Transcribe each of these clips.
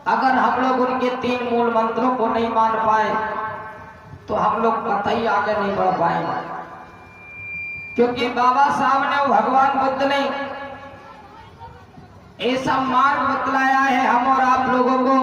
अगर हम लोग उनके 3 मूल मंत्रों को नहीं मान पाए तो हम लोग कतई आगे नहीं बढ़ पाएंगे, क्योंकि बाबा साहब ने, भगवान बुद्ध ने ऐसा मार्ग बतलाया है हम और आप लोगों को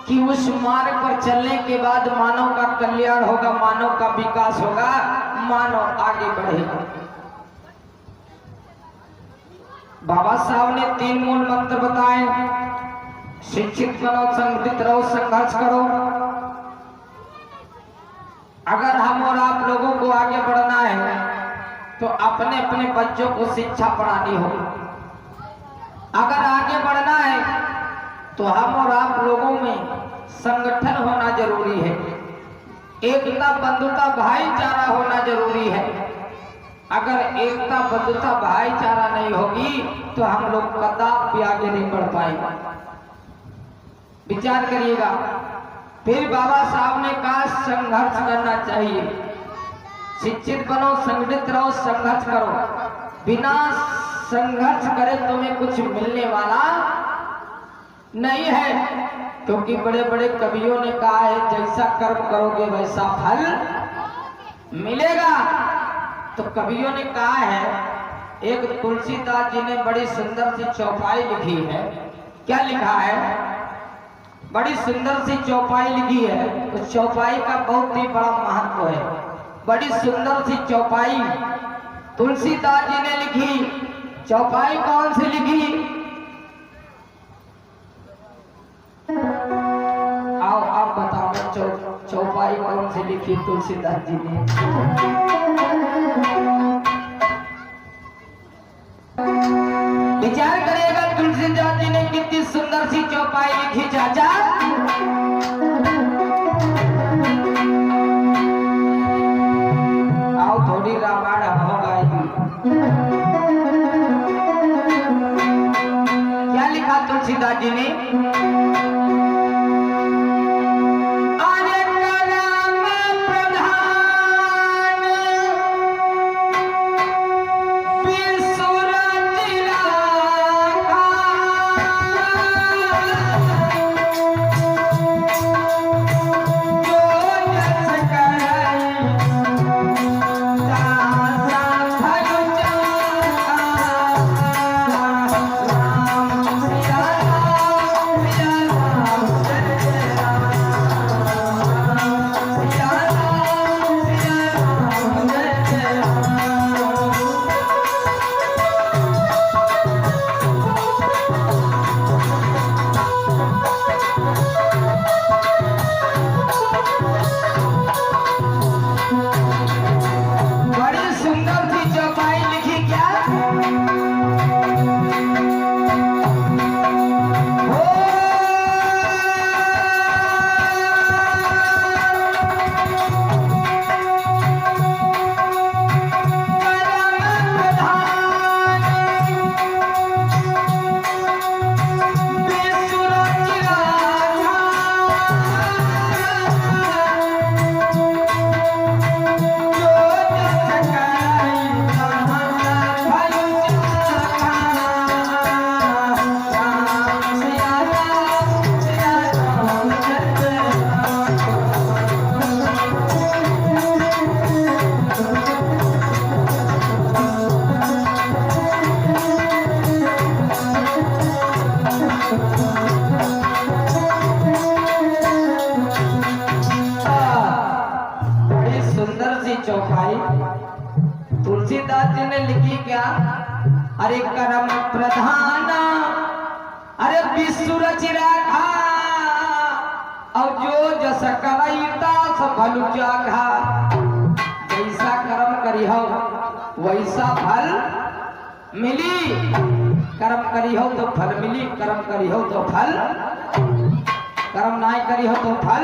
कि उस मार्ग पर चलने के बाद मानव का कल्याण होगा, मानव का विकास होगा, मानव आगे बढ़ेगा। बाबा साहब ने 3 मूल मंत्र बताए, शिक्षित बनो, संगठित रहो, संघर्ष करो। अगर हम और आप लोगों को आगे बढ़ना है तो अपने अपने बच्चों को शिक्षा पढ़ानी होगी। अगर आगे बढ़ना है तो हम और आप लोगों में संगठन होना जरूरी है, एकता बंधुता भाईचारा होना जरूरी है। अगर एकता बंधुता भाईचारा नहीं होगी तो हम लोग कदापि आगे नहीं बढ़ पाएंगे। विचार करिएगा। फिर बाबा साहब ने कहा संघर्ष करना चाहिए, शिक्षित बनो, संगठित रहो, संघर्ष करो। बिना संघर्ष करे तुम्हें कुछ मिलने वाला नहीं है, क्योंकि बड़े बड़े कवियों ने कहा है जैसा कर्म करोगे वैसा फल मिलेगा। तो कवियों ने कहा है, एक तुलसीदास जी ने बड़ी सुंदर सी चौपाई लिखी है। क्या लिखा है? बड़ी सुंदर सी चौपाई लिखी है। उस चौपाई का बहुत ही बड़ा महत्व है। बड़ी सुंदर सी चौपाई तुलसीदास जी ने लिखी। चौपाई कौन सी लिखी? आओ आप बताओ, चौपाई कौन सी लिखी तुलसीदास जी ने? विचार करेगा तुलसीदास जी ने कितनी सुंदर सी चौपाई लिखी चाचा। आओ थोड़ी रामायण हो गाएगी। क्या लिखा तुलसीदास जी ने? तुलसीदास जी ने लिखी क्या? अरे करम प्रधाना, अरे विश्व रचि राखा, और जो जस करैता सफल जाघा। जैसा कर्म करी हो वैसा फल मिली। कर्म करी हो तो फल मिली, कर्म करी हो तो फल, कर्म ना करी हो तो फल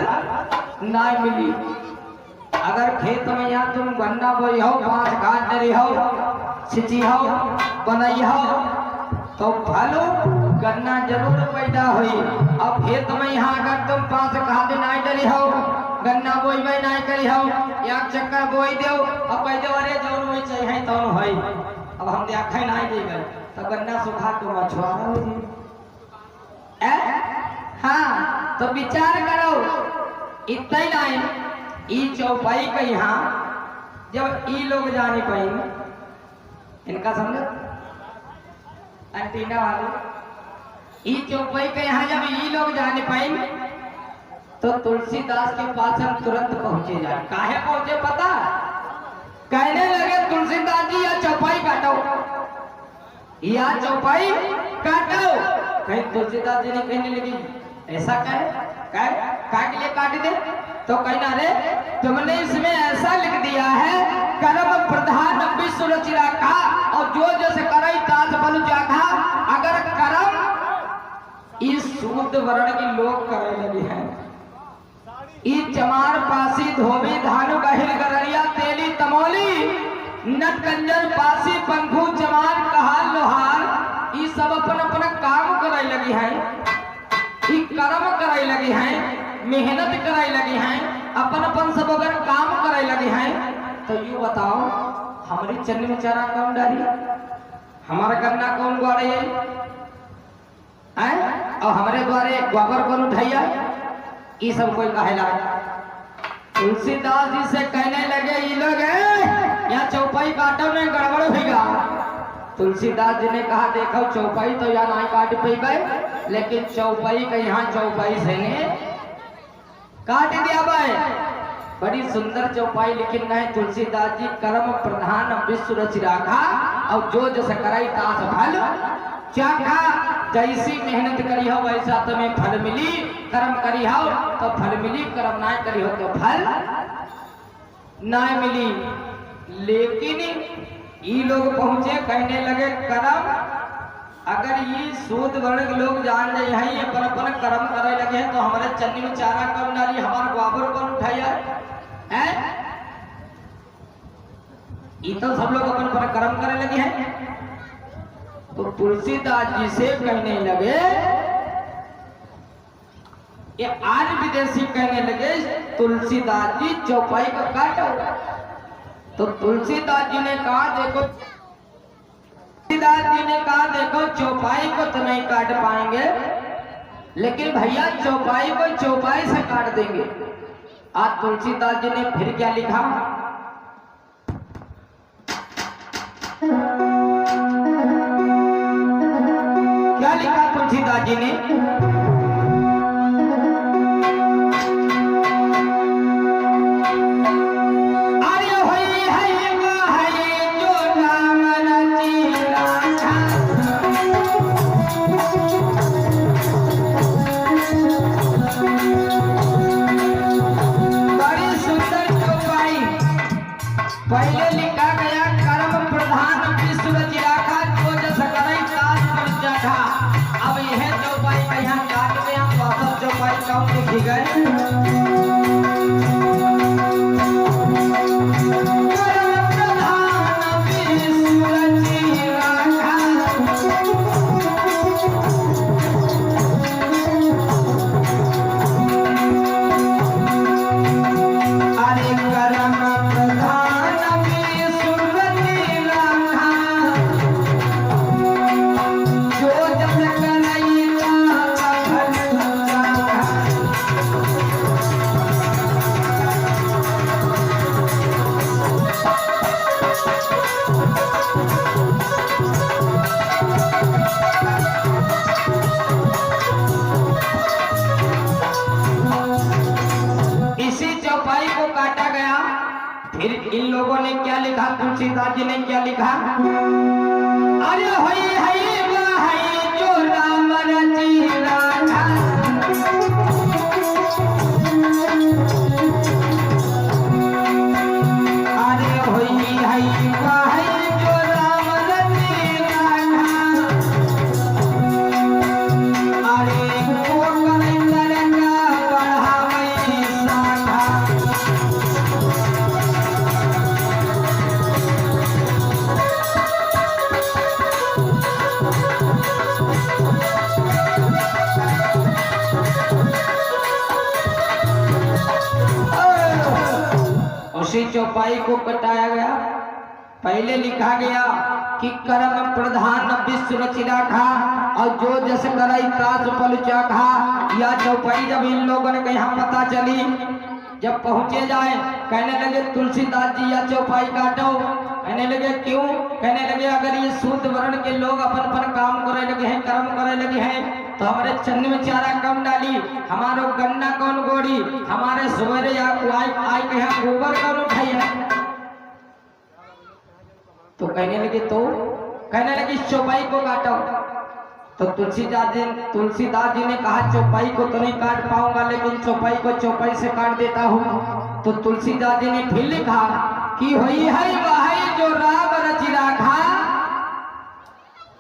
ना मिली। अगर खेत में यहाँ तुम गन्ना बोई हो, बांस काट रही हो, सिंची हो, बनई हो, तो फल गन्ना जरूर पैदा हुई। अब खेत में यहाँ अगर तुम बांस खाद नहीं डली हो, गन्ना बोई में नहीं करी हो, एक चक्कर बोई दो, अब पैदे अरे जौन वही चाहिए तो है। अब हम देखे नहीं दे गए तो गन्ना सुखा तो मछुआरा हो जाए। हाँ, तो विचार करो इतना ही नहीं, ई चौपाई का यहाँ जब ई लोग जाने पाई, इनका समझो एंटीना वाले, ई चौपाई के यहाँ जब ई लोग जाने पाए तो तुलसीदास के पास हम तुरंत पहुंचे जाए। काहे पहुंचे पता? कहने लगे तुलसीदास जी या चौपाई काटो, या चौपाई काटो। कहीं तुलसीदास जी ने कहने लगी ऐसा कहे काट ले काट दे, तो कहना रे तुमने इसमें ऐसा लिख दिया है कर्म प्रधान विश्व रचिरा का, और जो जैसे करई तास बल जाखा। अगर कर्म इस शुद्ध वर्ण की लोग करे लगे हैं, ई चमार पासी धोबी धानु गहिर गररिया तेली तमोली नट कंजन पासी पंखू चमार कहाल लोहार, ई सब अपन अपन काम करे लगी हैं, ई कर्म करे लगी हैं, मेहनत करे लगी हैं, अपन अपन सब अगर काम करे लगे हैं। तो यू बताओ हमारी चन्नी में चारा कौन डाली, हमारा गन्ना कौन गुआड़े है, और हमारे द्वारे गोबर कौन उठाइया, ये सब कोई कहेला। तुलसीदास जी से कहने लगे ये लोग यहाँ चौपाई काटो में गड़बड़ होगा। तुलसीदास जी ने कहा देखो चौपाई तो यहाँ नहीं काट पे गए, लेकिन चौपाई का यहाँ चौपाई से ने काट दिया भाई। बड़ी सुंदर चौपाई लेकिन नहीं, तुलसीदास जी कर्म प्रधान विश्व रचिराखा, और जो जैसे कराई तास फल चाखा। जैसी मेहनत करी हो वैसा तुम्हें फल मिली, कर्म करी हो तो फल मिली, कर्म ना करी हो तो फल ना मिली। लेकिन ये लोग पहुंचे कहने लगे कर्म, अगर ये सूद वर्ण लोग जान रहे हैं अपन अपन कर्म करे लगे हैं, तो हमारे चन्नी में चारा कम डाली, हमारा गोबर कौन उठाया है? ये तो सब लोग अपन अपन कर्म करे लगे हैं। तो तुलसीदास जी से कहने लगे, ये आज विदेशी कहने लगे तुलसीदास जी चौपाई को काटो। तो तुलसीदास जी ने कहा देखो, तुलसीदास जी ने कहा देखो चौपाई को तो नहीं काट पाएंगे, लेकिन भैया चौपाई को चौपाई से काट देंगे। आज तुलसीदास जी ने फिर क्या लिखा, क्या लिखा तुलसीदास जी ने, पहले लिखा गया कर्म प्रधान विश्व रचिराखा, जो जस करई तास बल जाखा। अब यह चौपाई का यहाँ काट में हम वापस चौपाई कौन लिखी गए, फिर इन लोगों ने क्या लिखा, तुलसीदास जी ने क्या लिखा, अरे होई है जो राम रचिराखा। अरे होई है जो राम रचिराखा। अरे वो कलेंदर का बढ़ावई साखा। उसी चौपाई को कटाया गया। पहले लिखा गया कि कर्म प्रधान विश्व रचिराखा, और जो जस करई तास बल चाखा। या चौपाई जब इन लोगों ने यहाँ पता चली, जब पहुंचे जाए कहने लगे तुलसीदास जी या चौपाई काटो। कहने लगे क्यों? कहने लगे अगर ये शुद्ध वर्ण के लोग अपन काम करे लगे हैं, कर्म करे लगे हैं, तो हमारे चन्न में चारा कम डाली, हमारो गन्ना कौन गोड़ी, हमारे सवेरे आई के यहाँ गोबर कौन उठाई है। तो कहने लगे चौपाई को काटो। तो तुलसीदास जी ने कहा चौपाई को तो नहीं काट पाऊंगा, लेकिन चौपाई को चौपाई से काट देता हूँ। तो तुलसीदास जी ने फिर लिखा कि होई है वही जो राम रचि राखा,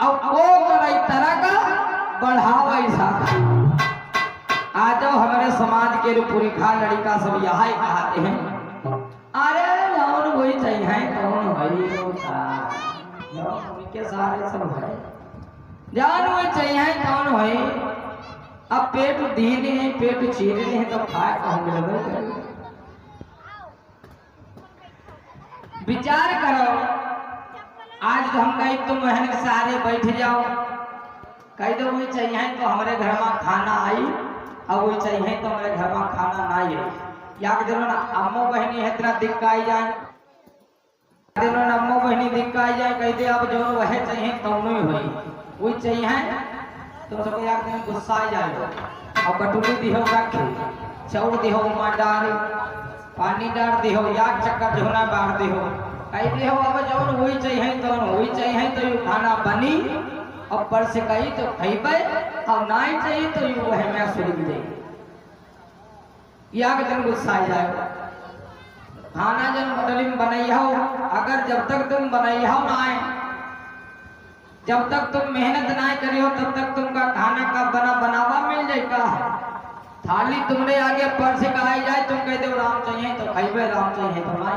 अब वो करई तरह का बढ़ावा शाखा। आ जाओ हमारे समाज के पुरखा लड़का सब यहाँ कहते हैं, अरे कौन वही चाहिए कौन भाई के सारे सब है जान वो चाहिए कौन है। अब पेट दीने हैं, पेट चीरने हैं, तो खाए कहूँगे लगे। विचार करो, आज तो हम कहीं तुम महन के सहारे बैठ जाओ, कह दो वही चाहिए तो हमारे घर में खाना आई, अब वही चाहिए तो हमारे घर में खाना ना आई। या दिनों ना अम्मो बहनी है इतना दिक्काई जाए, दिनों ना अम्मो बहनी दिक्काई जाए, कह दे अब जो वह चाहिए तो नहीं हुई वही चाहिए तो सब यार दिन गुस्सा आ जाए। और कटोरी दिहो रखे, चाउर दिहो मां डाल, पानी डाल दिहो, याद चक्कर झोना बाहर दिहो, कह दिहो अब जो वही चाहिए तो यू खाना बनी। और पर से कही तो खइबे, और ना ही चाहिए तो यू वह मैं सुलग जाए, या दिन गुस्सा आ जाए। खाना जब मडली में बनैया हो, अगर जब तक तुम बनैया हो ना आए, जब तक तुम मेहनत ना करी हो, तब तक तुमका खाना का बनावा मिल जाएगा। थाली तुमने आगे पर से कहा जाए, तुम कह दो राम चाहिए तो खइबे, राम चाहिए तो ना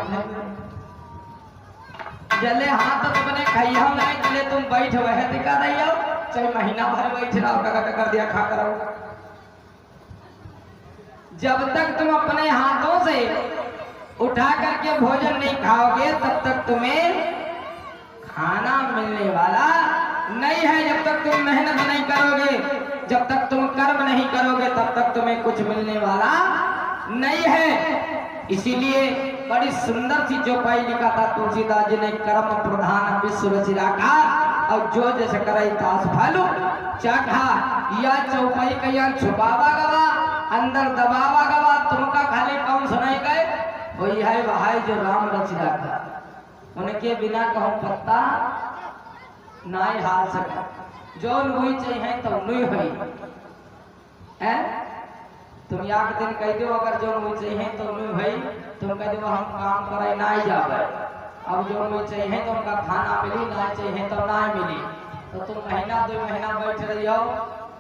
जले हाथ तो तुमने खाइया नहीं, चले तुम बैठ वह दिखा रही हो, चाहे महीना भर बैठ रहो, टका दिया खा कर। जब तक तुम अपने हाथों से उठा करके भोजन नहीं खाओगे, तब तक तुम्हें खाना मिलने वाला नहीं है। जब तक तुम मेहनत नहीं करोगे, जब तक तुम कर्म नहीं करोगे, तब तक तुम्हें कुछ मिलने वाला नहीं है। इसीलिए बड़ी सुंदर सी चौपाई लिखा था तुलसीदास जी ने, कर्म प्रधान विश्व रचि राखा, और जो जैसे करे तास फलु चाखा। या चौपाई कहिया छुपावा गवा, अंदर दबावा गवा, तुमका खाली कौन सुनाई गए, वही है वह जो राम रचि राखा। उनके बिना कहूँ पत्ता नाई हाल सका, जो वही चाहिए तो नहीं हुई है। तुम या के दिन कह दो अगर जो वही चाहिए तो नहीं हुई, तुम कह दो हम काम करे ना ही जावे, अब जो वही चाहिए तो उनका खाना मिली, ना चाहिए तो ना मिली, तो तुम महीना 2 महीना बैठ रही हो,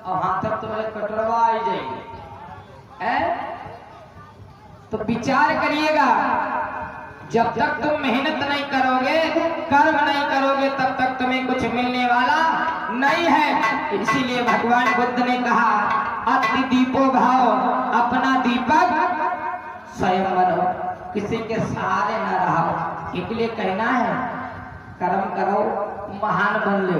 और हाथ तक तुम्हें कटरवा आई जाएगी है। तो विचार करिएगा, जब तक तुम मेहनत नहीं करोगे, कर्म नहीं करोगे, तब तक तुम्हें कुछ मिलने वाला नहीं है। इसीलिए भगवान बुद्ध ने कहा अति दीपो भाव, अपना दीपक स्वयं बनो, किसी के सहारे न रहो। इसलिए कहना है कर्म करो, महान बन लो।